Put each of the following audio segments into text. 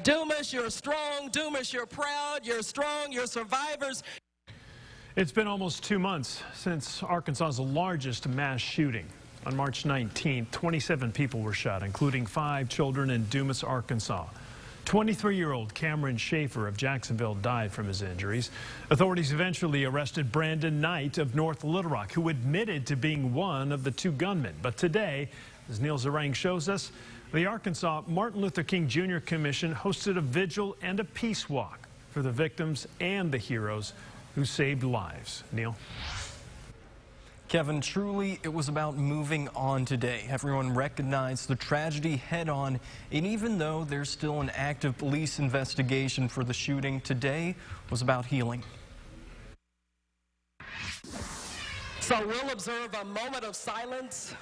Dumas, you're strong. Dumas, you're proud. You're strong. You're survivors. It's been almost 2 months since Arkansas's largest mass shooting. On March 19th, 27 people were shot, including 5 children in Dumas, Arkansas. 23-year-old Cameron Schaefer of Jacksonville died from his injuries. Authorities eventually arrested Brandon Knight of North Little Rock, who admitted to being one of the 2 gunmen. But today, as Neil Zarang shows us, the Arkansas Martin Luther King Jr. Commission hosted a vigil and a peace walk for the victims and the heroes who saved lives. Neil? Kevin, truly it was about moving on today. Everyone recognized the tragedy head on, and even though there's still an active police investigation for the shooting, today was about healing. So we'll observe a moment of silence.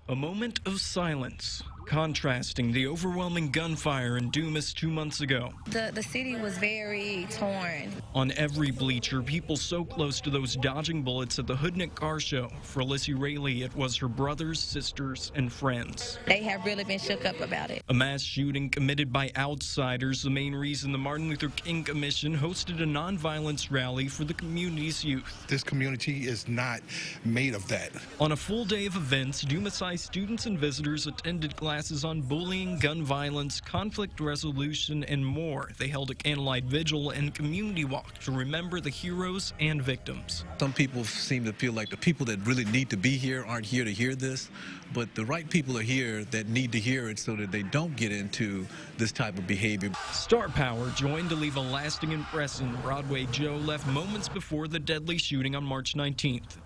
A moment of silence, contrasting the overwhelming gunfire in Dumas 2 months ago. The city was very torn. On every bleacher, people so close to those dodging bullets at the Hoodnick Car Show. For Alyssa Rayleigh, it was her brothers, sisters, and friends. They have really been shook up about it. A mass shooting committed by outsiders, the main reason the Martin Luther King Commission hosted a nonviolence rally for the community's youth. This community is not made of that. On a full day of events, Dumas High students and visitors attended classes on bullying, gun violence, conflict resolution, and more. They held a candlelight vigil and community walk to remember the heroes and victims. Some people seem to feel like the people that really need to be here aren't here to hear this, but the right people are here that need to hear it so that they don't get into this type of behavior. Star Power joined to leave a lasting impression. Broadway Joe left moments before the deadly shooting on March 19th.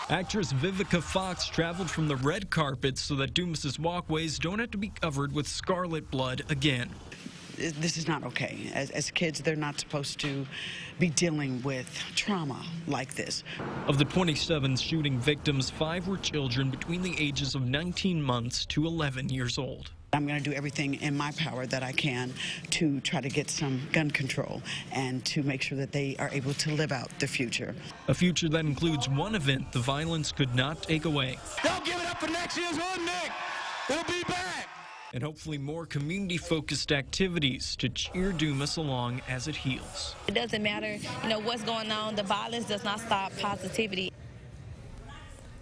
Actress Vivica Fox traveled from the red carpet so that Dumas's walkways don't have to be covered with scarlet blood again. This is not okay. As kids, they're not supposed to be dealing with trauma like this. Of the 27 shooting victims, 5 were children between the ages of 19 months to 11 years old. I'm going to do everything in my power that I can to try to get some gun control and to make sure that they are able to live out their future. A future that includes one event the violence could not take away. Don't give it up for next year's Hoodnick. We'll be back. And hopefully more community-focused activities to cheer Dumas along as it heals. It doesn't matter, what's going on. The violence does not stop positivity.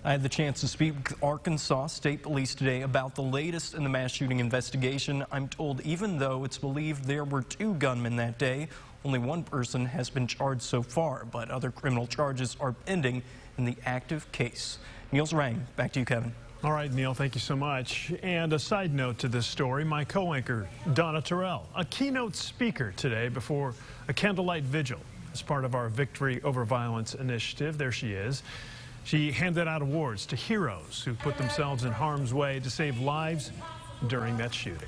I had the chance to speak with Arkansas State Police today about the latest in the mass shooting investigation. I'm told even though it's believed there were 2 gunmen that day, only 1 person has been charged so far, but other criminal charges are pending in the active case. Neil Zarang, back to you, Kevin. All right, Neil, thank you so much. And a side note to this story, my co-anchor, Donna Terrell, a keynote speaker today before a candlelight vigil as part of our Victory Over Violence initiative. There she is. She handed out awards to heroes who put themselves in harm's way to save lives during that shooting.